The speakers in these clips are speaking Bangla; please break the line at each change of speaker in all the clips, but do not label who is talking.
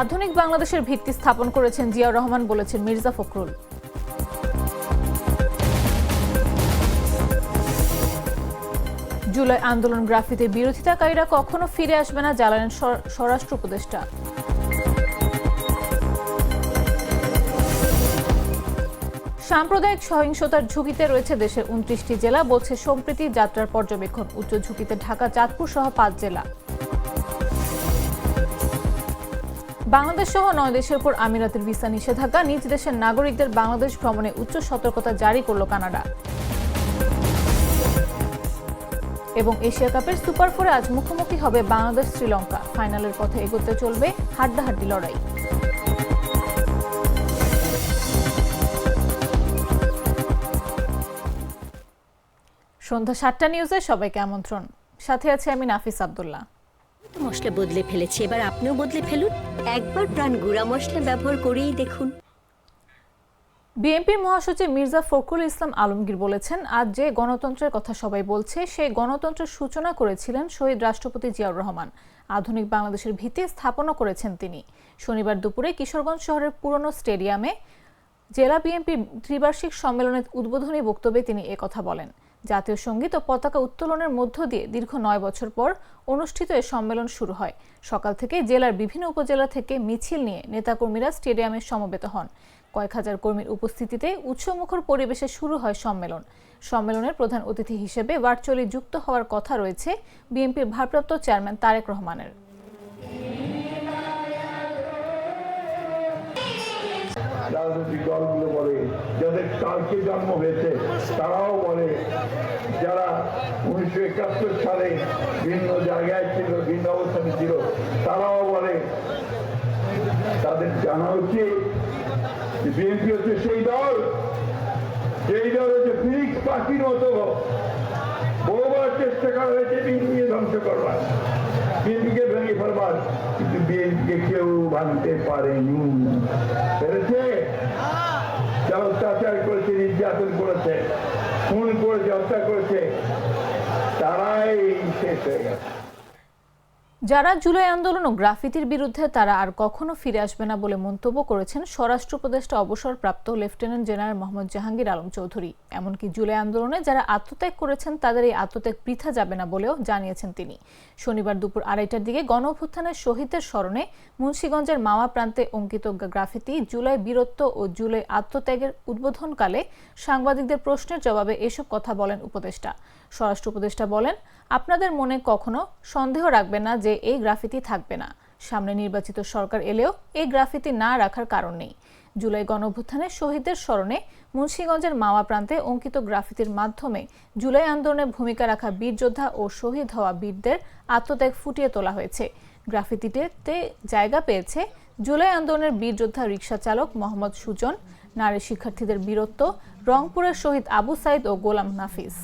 আধুনিক বাংলাদেশের ভিত্তি স্থাপন করেছেন জিয়াউর রহমান, বলেছেন মির্জা ফখরুল। জুলাই আন্দোলন গ্রাফিতে বিরোধিতাকারীরা কখনো ফিরে আসবে না, জানালেন স্বরাষ্ট্র উপদেষ্টা। সাম্প্রদায়িক সহিংসতার ঝুঁকিতে রয়েছে দেশের 29টি জেলা, বলছে সম্প্রীতি যাত্রার পর্যবেক্ষণ। উচ্চ ঝুঁকিতে ঢাকা, চাঁদপুর সহ 5 জেলা। বাংলাদেশ সহ 9 দেশের উপর আমিরাতের ভিসা নিষেধাজ্ঞা, নিজ দেশের নাগরিকদের বাংলাদেশ ভ্রমণে উচ্চ সতর্কতা জারি করল কানাডা। এবং এশিয়া কাপের সুপার 4-এ আজ মুখোমুখি হবে বাংলাদেশ শ্রীলঙ্কা। ফাইনালের পথে এগোতে চলবে হাড্ডাহাড্ডি লড়াই। সন্ধ্যা 7টা নিউজে সবাইকে আমন্ত্রণ। সাথে আছে আমি নাফিস আব্দুল্লাহ।
মশলা বদলে ফেলেছে, এবার আপনিও বদলে ফেলুন। একবার প্রাণ গুঁড়া মশলা ব্যবহার করেই দেখুন।
বিএনপির মহাসচিব মির্জা ফখরুল ইসলাম আলমগীর বলেছেন, আজ যে গণতন্ত্রের কথা সবাই বলছে, সেই গণতন্ত্রের সূচনা করেছিলেন শহীদ রাষ্ট্রপতি জিয়াউর রহমান। আধুনিক বাংলাদেশের ভিত্তি স্থাপনও করেছেন তিনি। শনিবার দুপুরে কিশোরগঞ্জ শহরের পুরনো স্টেডিয়ামে জেলা বিএনপির ত্রিবার্ষিক সম্মেলনের উদ্বোধনী বক্তব্যে তিনি একথা বলেন। জাতীয় সঙ্গীত ও পতাকা উত্তোলনের মধ্য দিয়ে দীর্ঘ 9 বছর পর অনুষ্ঠিত এ সম্মেলন শুরু হয়। সকাল থেকে জেলার বিভিন্ন উপজেলা থেকে মিছিল নিয়ে নেতাকর্মীরা স্টেডিয়ামে সমবেত হন। কয়েক হাজার কর্মীর উপস্থিতিতে উৎসবমুখর পরিবেশে শুরু হয় সম্মেলন। সম্মেলনের প্রধান অতিথি হিসেবে ভার্চুয়ালি যুক্ত হওয়ার কথা রয়েছে বিএনপির ভারপ্রাপ্ত চেয়ারম্যান তারেক রহমানের।
রাজনৈতিক দলগুলো বলে, যাদের কালকে জন্ম হয়েছে তারাও বলে, যারা 1971 সালে ভিন্ন জায়গায় ছিল, ভিন্ন অবস্থানে ছিল, তারাও বলে। তাদের জানা উচিত বিএনপি হচ্ছে সেই দল, যেই দল হচ্ছে ফিনিক্স পাখির মতো বহুবার চেষ্টা করা হয়েছে বিএনপিকে ধ্বংস করবার, বিএনপিকে ভেঙে ফেলবার, কিন্তু বিএনপিকে কেউ ভাঙতে পারেনি। পেরেছে? যারা অত্যাচার করেছে, নির্যাতন করেছে, খুন করেছে, হত্যা করেছে, তারাই শেষ হয়ে গেছে।
যারা জুলাই আন্দোলন ও গ্রাফিতির বিরুদ্ধে, তারা আর কখনো ফিরে আসবে না বলে মন্তব্য করেছেন স্বরাষ্ট্র উপদেষ্টা অবসরপ্রাপ্ত লেফটেন্যান্ট জেনারেল মোহাম্মদ জাহাঙ্গীর আলম চৌধুরী। এমনকি জুলাই আন্দোলনে যারা আত্মত্যাগ করেছেন, তাদের এই আত্মত্যাগ বৃথা যাবে না বলেও জানিয়েছেন তিনি। শনিবার দুপুর 2:30টার দিকে গণঅভ্যুত্থানের শহীদদের স্মরণে মুন্সিগঞ্জের মাওয়া প্রান্তে অঙ্কিত গ্রাফিতি জুলাই বীরত্ব ও জুলাই আত্মত্যাগের উদ্বোধনকালে সাংবাদিকদের প্রশ্নের জবাবে এসব কথা বলেন উপদেষ্টা। স্বরাষ্ট্র উপদেষ্টা বলেন, আপনাদের মনে কখনো সন্দেহ রাখবেন না যে এই গ্রাফিতি থাকবে না। সামনে নির্বাচিত সরকার এলেও এই গ্রাফিতি না রাখার কারণ নেই। জুলাই গণঅভ্যুত্থানে শহীদদের স্মরণে মুন্সিগঞ্জের মাওয়া প্রান্তে অঙ্কিত গ্রাফিতির মাধ্যমে জুলাই আন্দোলনে ভূমিকা রাখা বীর যোদ্ধা ও শহীদ হওয়া বীরদের আত্মত্যাগ ফুটিয়ে তোলা হয়েছে। গ্রাফিতিতে জায়গা পেয়েছে জুলাই আন্দোলনের বীর যোদ্ধা রিকশা চালক মোহাম্মদ সুজন, নারী শিক্ষার্থীদের বীরত্ব, রংপুরের শহীদ আবু সাইদ ও গোলাম নাফিস।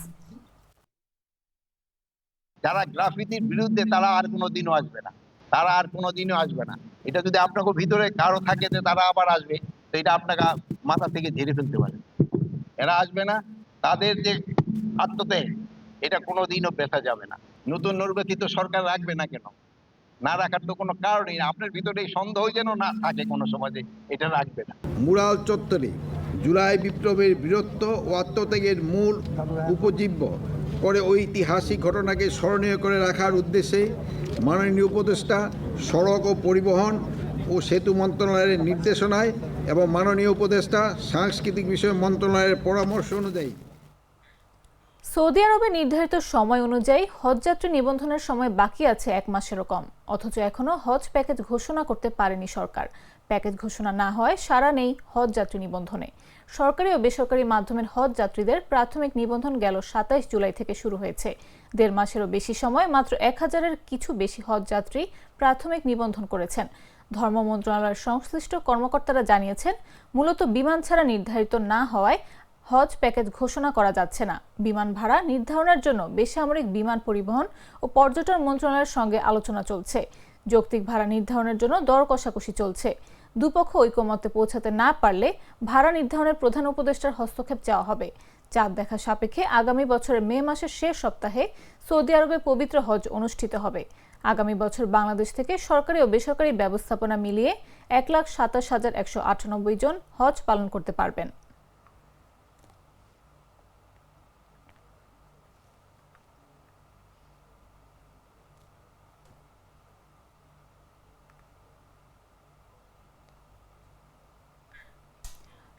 যারা গ্রাফিতির বিরুদ্ধে, তারা আর কোনোদিনও আসবে না, তারা আর কোনোদিনও আসবে না। এটা যদি আপনাকে ভিতরে কারো থাকে যে তারা আবার আসবে, তো এটা আপনাকে মাথা থেকে ঝেড়ে ফেলতে পারে। এরা আসবে না, তাদের যে আত্মত্যাগ এটা কোনোদিনও বেচা যাবে না। নতুন নির্বাচিত সরকার রাখবে না কেন? না রাখার তো কোনো কারণই না। আপনার ভিতরে এই সন্দেহ যেন না থাকে কোনো সমাজে, এটা রাখবে না।
মুরাল চত্বরে জুলাই বিপ্লবের বীরত্ব ও আত্মত্যাগের মূল উপজীব্য করে ঐতিহাসিক ঘটনাকে স্মরণীয় করে রাখার উদ্দেশ্যে মাননীয় উপদেষ্টা সড়ক ও পরিবহন ও সেতু মন্ত্রণালয়ের নির্দেশনায় এবং মাননীয় উপদেষ্টা সাংস্কৃতিক বিষয় মন্ত্রণালয়ের পরামর্শ অনুযায়ী
সৌদি আরবে নির্ধারিত সময় অনুযায়ী হজযাত্রী নিবন্ধনের সময় বাকি আছে 1 মাসেরও কম। অথচ এখনো হজ প্যাকেজ ঘোষণা করতে পারেনি সরকার। প্যাকেজ ঘোষণা না হয় সাড়া নেই হজযাত্রী নিবন্ধনে। সরকারি ও বেসরকারি মাধ্যমের হজ যাত্রীদের প্রাথমিক নিবন্ধন গেল 27 জুলাই থেকে শুরু হয়েছে। 1.5 মাসেরও বেশি সময় মাত্র 1000-এর কিছু বেশি হজ যাত্রী প্রাথমিক নিবন্ধন করেছেন। ধর্ম মন্ত্রণালয়ের সংশ্লিষ্ট কর্মকর্তারা জানিয়েছেন, মূলত বিমান ছাড়া নির্ধারিত না হওয়ায় হজ প্যাকেজ ঘোষণা করা যাচ্ছে না। বিমান ভাড়া নির্ধারণের জন্য বেসামরিক বিমান পরিবহন ও পর্যটন মন্ত্রণালয়ের সঙ্গে আলোচনা চলছে। যৌক্তিক ভাড়া নির্ধারণের জন্য দর কষাকষি চলছে। দুপক্ষ ঐকমত্যে পৌঁছাতে না পারলে ভাড়া নির্ধারণের প্রধান উপদেষ্টার হস্তক্ষেপ চাওয়া হবে। চাঁদ দেখা সাপেক্ষে আগামী বছরের মে মাসের শেষ সপ্তাহে সৌদি আরবে পবিত্র হজ অনুষ্ঠিত হবে। আগামী বছর বাংলাদেশ থেকে সরকারি ও বেসরকারি ব্যবস্থাপনা মিলিয়ে 1,27,198 জন হজ পালন করতে পারবেন।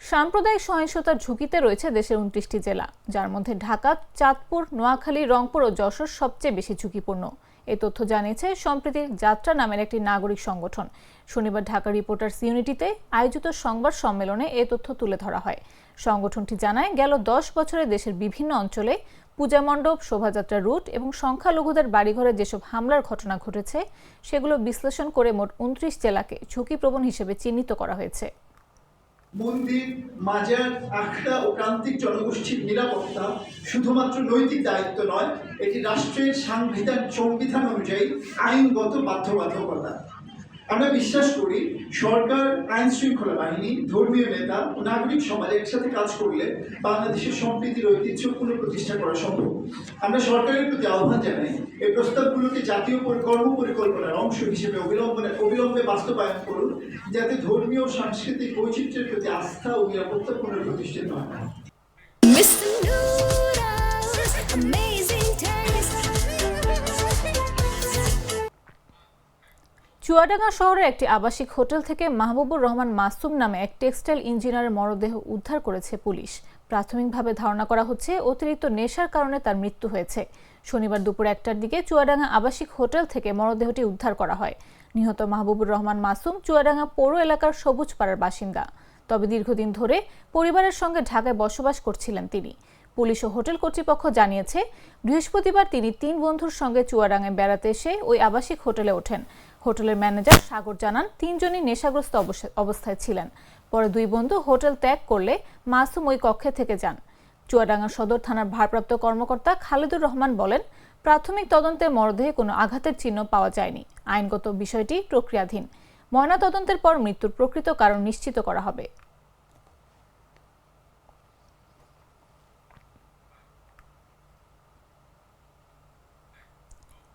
সাম্প্রদায়িক সহিংসতার ঝুঁকিতে রয়েছে দেশের 29টি জেলা, যার মধ্যে ঢাকা, চাঁদপুর, নোয়াখালী, রংপুর ও যশোর সবচেয়ে বেশি ঝুঁকিপূর্ণ। এই তথ্য জানিয়েছে সম্প্রীতি যাত্রা নামের একটি নাগরিক সংগঠন। শনিবার ঢাকা রিপোর্টার্স ইউনিটিতে আয়োজিত সংবাদ সম্মেলনে এই তথ্য তুলে ধরা হয়। সংগঠনটি জানায়, গেল 10 বছরে দেশের বিভিন্ন অঞ্চলে পূজা মণ্ডপ, শোভাযাত্রা রুট এবং সংখ্যালঘুদের বাড়িঘরে যেসব হামলার ঘটনা ঘটেছে সেগুলো বিশ্লেষণ করে মোট 29 জেলাকে ঝুঁকিপ্রবণ হিসেবে চিহ্নিত করা হয়েছে।
মন্দির, মাজার, আখড়া ও প্রান্তিক জনগোষ্ঠীর নিরাপত্তা শুধুমাত্র নৈতিক দায়িত্ব নয়, এটি রাষ্ট্রের সংবিধান অনুযায়ী আইনগত বাধ্যবাধকতা। আমরা বিশ্বাস করি সরকার, আইন শৃঙ্খলা বাহিনী, ধর্মীয় নেতা ও নাগরিক সমাজ একসাথে কাজ করলে বাংলাদেশের সম্প্রীতির ঐতিহ্য পুনঃপ্রতিষ্ঠা করা সম্ভব। আমরা সরকারের প্রতি আহ্বান জানাই, এই প্রস্তাবগুলোকে জাতীয় কর্মপরিকল্পনার অংশ হিসেবে অবিলম্বে বাস্তবায়ন করুন, যাতে ধর্মীয় ও সাংস্কৃতিক বৈচিত্র্যের প্রতি আস্থা ও নিরাপত্তা পুনঃপ্রতিষ্ঠিত হয়।
চুয়াডাঙ্গা শহরের একটি আবাসিক হোটেল থেকে মাহবুবুর রহমান মাসুম নামে এক টেক্সটাইল ইঞ্জিনিয়ারের মরদেহ উদ্ধার করেছে পুলিশ। প্রাথমিকভাবে ধারণা করা হচ্ছে অতিরিক্ত নেশার কারণে তার মৃত্যু হয়েছে। শনিবার দুপুর 1টার দিকে চুয়াডাঙ্গা আবাসিক হোটেল থেকে মরদেহটি উদ্ধার করা হয়। নিহত মাহবুবুর রহমান মাসুম চুয়াডাঙ্গা পৌর এলাকার সবুজ পাড়ার বাসিন্দা। তবে দীর্ঘদিন ধরে পরিবারের সঙ্গে ঢাকায় বসবাস করছিলেন তিনি। পুলিশ ও হোটেল কর্তৃপক্ষ জানিয়েছে, বৃহস্পতিবার তিনি 3 বন্ধুর সঙ্গে চুয়াডাঙ্গায় বেড়াতে এসে ওই আবাসিক হোটেলে ওঠেন। হোটেলের ম্যানেজার সাগর জানান, 3 জনই নেশাগ্রস্ত অবস্থায় ছিলেন। পরে 2 বন্ধু হোটেল ত্যাগ করলে মাসুম ওই কক্ষে থেকে যান। চুয়াডাঙ্গা সদর থানার ভারপ্রাপ্ত কর্মকর্তা খালিদুর রহমান বলেন, প্রাথমিক তদন্তে মরদেহে কোনো আঘাতের চিহ্ন পাওয়া যায়নি। আইনগত বিষয়টি প্রক্রিয়াধীন। ময়নাতদন্তের পর মৃত্যুর প্রকৃত কারণ নিশ্চিত করা হবে।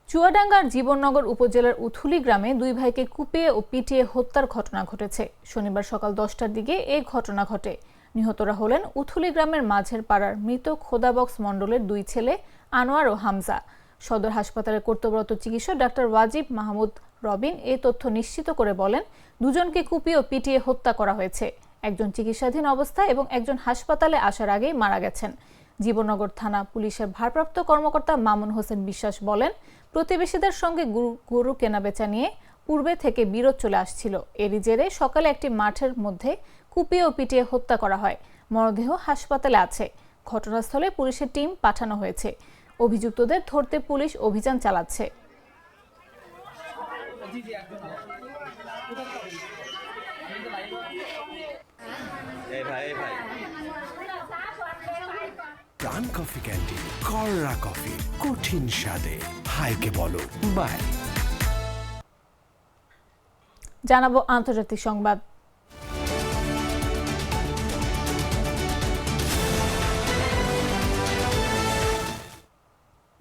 চুয়াডাঙ্গার জীবননগর উপজেলার উথুলি গ্রামে 2 ভাইকে কুপিয়ে ও পিটিয়ে হত্যার ঘটনা ঘটেছে। শনিবার সকাল 10টার দিকে এই ঘটনা ঘটে। নিহতরা হলেন উথুলি গ্রামের মাঝের পাড়ার মৃত খোদাবক্স মণ্ডলের 2 ছেলে আনোয়ার ও হামজা। সদর হাসপাতালে কর্তব্যরত চিকিৎসক ডাক্তার ওয়াজিব মাহমুদ রবিন এই তথ্য নিশ্চিত করে বলেন, 2 জনকে কুপিয়ে ও পিটিয়ে হত্যা করা হয়েছে। একজন চিকিৎসাধীন অবস্থায় এবং একজন হাসপাতালে আসার আগেই মারা গেছেন। জীবননগর থানা পুলিশের ভারপ্রাপ্ত কর্মকর্তা মামুন হোসেন বিশ্বাস বলেন, প্রতিবেশীদের সঙ্গে গরু কেনাবেচা নিয়ে পূর্বে থেকে বিরোধ চলে আসছিল। এরই জেরে সকালে একটি মাঠের মধ্যে কুপিয়ে ও পিটিয়ে হত্যা করা হয়। মরদেহ হাসপাতালে আছে। ঘটনাস্থলে পুলিশের টিম পাঠানো হয়েছে। অভিযুক্তদের ধরতে পুলিশ অভিযান চালাচ্ছে।
প্রাণ কফি ক্যান্টিন, কররা কফি, কঠিন স্বাদে। হাইকে বলো বাই।
জানাবো আন্তর্জাতিক সংবাদ।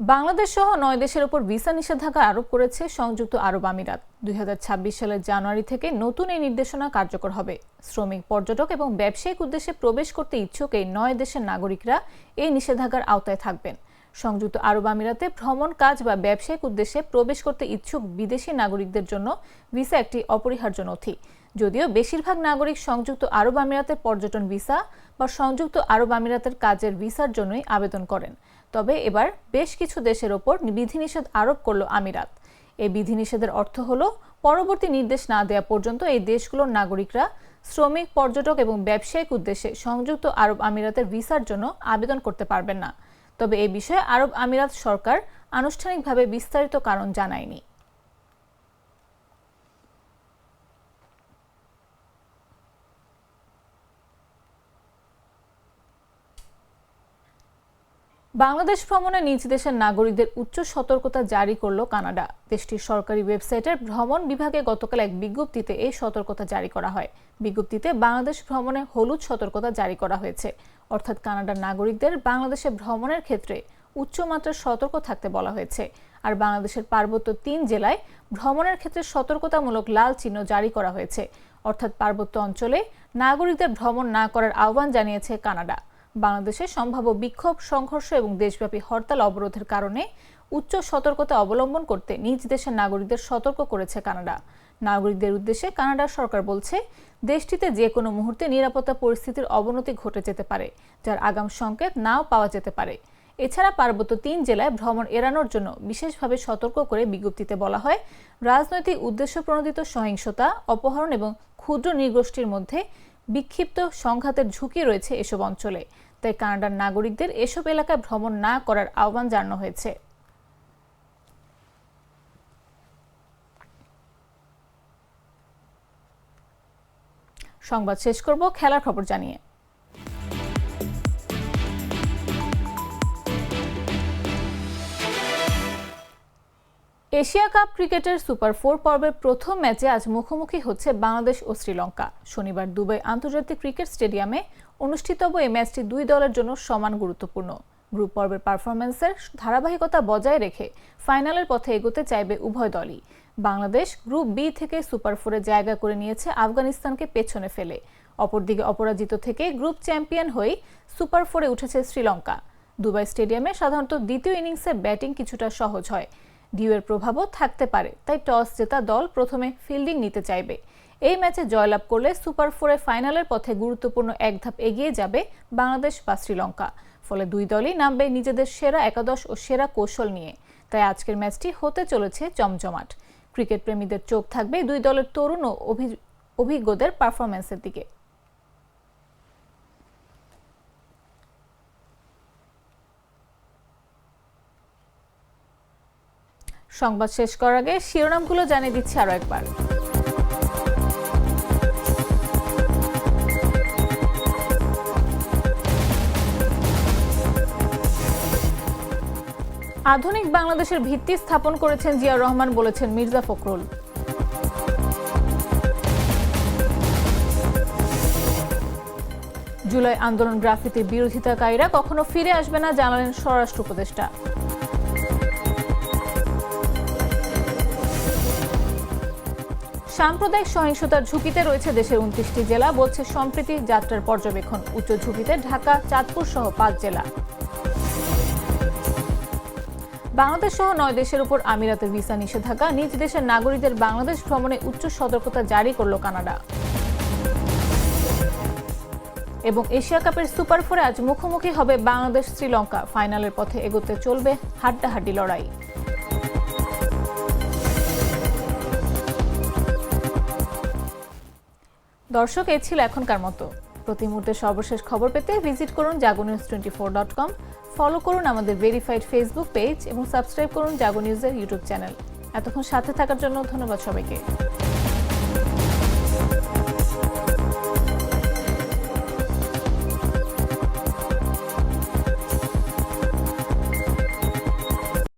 বাংলাদেশ সহ 9 দেশের উপর ভিসা নিষেধাজ্ঞা আরোপ করেছে সংযুক্ত আরব আমিরাত। 2026 সালের জানুয়ারি থেকে নতুন এই নির্দেশনা কার্যকর হবে। শ্রমিক, পর্যটক এবং ব্যবসায়িক উদ্দেশ্যে প্রবেশ করতে ইচ্ছুক এই 9 দেশের নাগরিকরা এই নিষেধাজ্ঞার আওতায় থাকবেন। সংযুক্ত আরব আমিরাতে ভ্রমণ, কাজ বা ব্যবসায়িক উদ্দেশ্যে প্রবেশ করতে ইচ্ছুক বিদেশি নাগরিকদের জন্য ভিসা একটি অপরিহার্য নথি। যদিও বেশিরভাগ নাগরিক সংযুক্ত আরব আমিরাতের পর্যটন ভিসা বা সংযুক্ত আরব আমিরাতের কাজের ভিসার জন্যই আবেদন করেন। তবে এবার বেশ কিছু দেশের ওপর বিধিনিষেধ আরোপ করল আমিরাত। এই বিধিনিষেধের অর্থ হলো, পরবর্তী নির্দেশ না দেওয়া পর্যন্ত এই দেশগুলোর নাগরিকরা শ্রমিক, পর্যটক এবং ব্যবসায়িক উদ্দেশ্যে সংযুক্ত আরব আমিরাতের ভিসার জন্য আবেদন করতে পারবেন না। তবে এই বিষয়ে আরব আমিরাত সরকার আনুষ্ঠানিকভাবে বিস্তারিত কারণ জানায়নি। বাংলাদেশ ভ্রমণে নিজ দেশের নাগরিকদের উচ্চ সতর্কতা জারি করল কানাডা। দেশটির সরকারি ওয়েবসাইটের ভ্রমণ বিভাগে গতকাল এক বিজ্ঞপ্তিতে এই সতর্কতা জারি করা হয়। বিজ্ঞপ্তিতে বাংলাদেশ ভ্রমণে হলুদ সতর্কতা জারি করা হয়েছে। অর্থাৎ কানাডার নাগরিকদের বাংলাদেশে ভ্রমণের ক্ষেত্রে উচ্চমাত্রার সতর্ক থাকতে বলা হয়েছে। আর বাংলাদেশের পার্বত্য 3 জেলায় ভ্রমণের ক্ষেত্রে সতর্কতামূলক লাল চিহ্ন জারি করা হয়েছে, অর্থাৎ পার্বত্য অঞ্চলে নাগরিকদের ভ্রমণ না করার আহ্বান জানিয়েছে কানাডা। বাংলাদেশে সম্ভাব্য বিক্ষোভ, সংঘর্ষ এবং দেশব্যাপী হরতাল অবরোধের কারণে উচ্চ সতর্কতা অবলম্বন করতে নিজ দেশের নাগরিকদের সতর্ক করেছে কানাডা। নাগরিকদের উদ্দেশ্যে কানাডা সরকার বলছে, দেশটিতে যে কোনো মুহূর্তে নিরাপত্তা পরিস্থিতির অবনতি ঘটে যেতে পারে, যার আগাম সংকেত নাও পাওয়া যেতে পারে। এছাড়া পার্বত্য 3 জেলায় ভ্রমণ এড়ানোর জন্য বিশেষভাবে সতর্ক করে বিজ্ঞপ্তিতে বলা হয়, রাজনৈতিক উদ্দেশ্য প্রণোদিত সহিংসতা, অপহরণ এবং ক্ষুদ্র নৃগোষ্ঠীর মধ্যে বিক্ষিপ্ত সংঘাতের ঝুঁকি রয়েছে এসব অঞ্চলে। তাই কানাডার নাগরিকদের এসব এলাকায় ভ্রমণ না করার আহ্বান জানানো হয়েছে। সংবাদ শেষ করব খেলার খবর জানিয়ে। এশিয়া কাপ ক্রিকেটের সুপার 4 পর্বের প্রথম ম্যাচে আজ মুখোমুখি হচ্ছে বাংলাদেশ ও শ্রীলঙ্কা। শনিবার দুবাই আন্তর্জাতিক ক্রিকেট স্টেডিয়ামে অনুষ্ঠিতব্য এই ম্যাচটি দুই দলের জন্য সমান গুরুত্বপূর্ণ। গ্রুপ পর্বের পারফরম্যান্সের ধারাবাহিকতা বজায় রেখে ফাইনালের পথে এগোতে চাইবে উভয় দলই। বাংলাদেশ গ্রুপ বি থেকে সুপার 4-এ জায়গা করে নিয়েছে আফগানিস্তানকে পেছনে ফেলে। অপরদিকে অপরাজিত থেকে গ্রুপ চ্যাম্পিয়ন হয়ে সুপার 4-এ উঠেছে শ্রীলঙ্কা। দুবাই স্টেডিয়ামে সাধারণত দ্বিতীয় ইনিংসে ব্যাটিং কিছুটা সহজ হয়, ডিউয়ের প্রভাবও থাকতে পারে, তাই টস জেতা দল প্রথমে ফিল্ডিং নিতে চাইবে। এই ম্যাচে জয়লাভ করলে সুপার 4-এ ফাইনালের পথে গুরুত্বপূর্ণ এক ধাপ এগিয়ে যাবে বাংলাদেশ বা শ্রীলঙ্কা। ফলে দুই দলই নামবে নিজেদের সেরা একাদশ ও সেরা কৌশল নিয়ে। তাই আজকের ম্যাচটি হতে চলেছে জমজমাট। ক্রিকেট প্রেমীদের চোখ থাকবে দুই দলের তরুণ ও অভিজ্ঞদের পারফরম্যান্সের দিকে। সংবাদ শেষ করার আগে শিরোনামগুলো জানিয়ে দিচ্ছি আরো একবার। আধুনিক বাংলাদেশের ভিত্তি স্থাপন করেছেন জিয়াউর রহমান, বলেছেন মির্জা ফখরুল। জুলাই আন্দোলন গ্রাফিতির বিরোধিতাকারীরা কখনো ফিরে আসবে না, জানালেন স্বরাষ্ট্র উপদেষ্টা। সাম্প্রদায়িক সহিংসতার ঝুঁকিতে রয়েছে দেশের 29টি জেলা, বলছে সম্প্রীতি যাত্রার পর্যবেক্ষণ। উচ্চ ঝুঁকিতে ঢাকা, চাঁদপুর সহ 5 জেলা। বাংলাদেশ সহ 9 দেশের উপর আমিরাতের ভিসা নিষেধাজ্ঞা, নিজ দেশের নাগরিকদের বাংলাদেশ ভ্রমণে উচ্চ সতর্কতা জারি করল কানাডা। এবং এশিয়া কাপের সুপার 4-এ আজ মুখোমুখি হবে বাংলাদেশ শ্রীলঙ্কা। ফাইনালের পথে এগোতে চলবে হাড্ডাহাড্ডি লড়াই। দর্শক, এই ছিল এখনকার মতো। প্রতি মুহূর্তে সর্বশেষ খবর পেতে ভিজিট করুন jagonews24.com, ফলো করুন আমাদের ভেরিফাইড ফেসবুক পেজ এবং সাবস্ক্রাইব করুন জাগো নিউজের ইউটিউব চ্যানেল। এতক্ষণ সাথে থাকার জন্য ধন্যবাদ সবাইকে।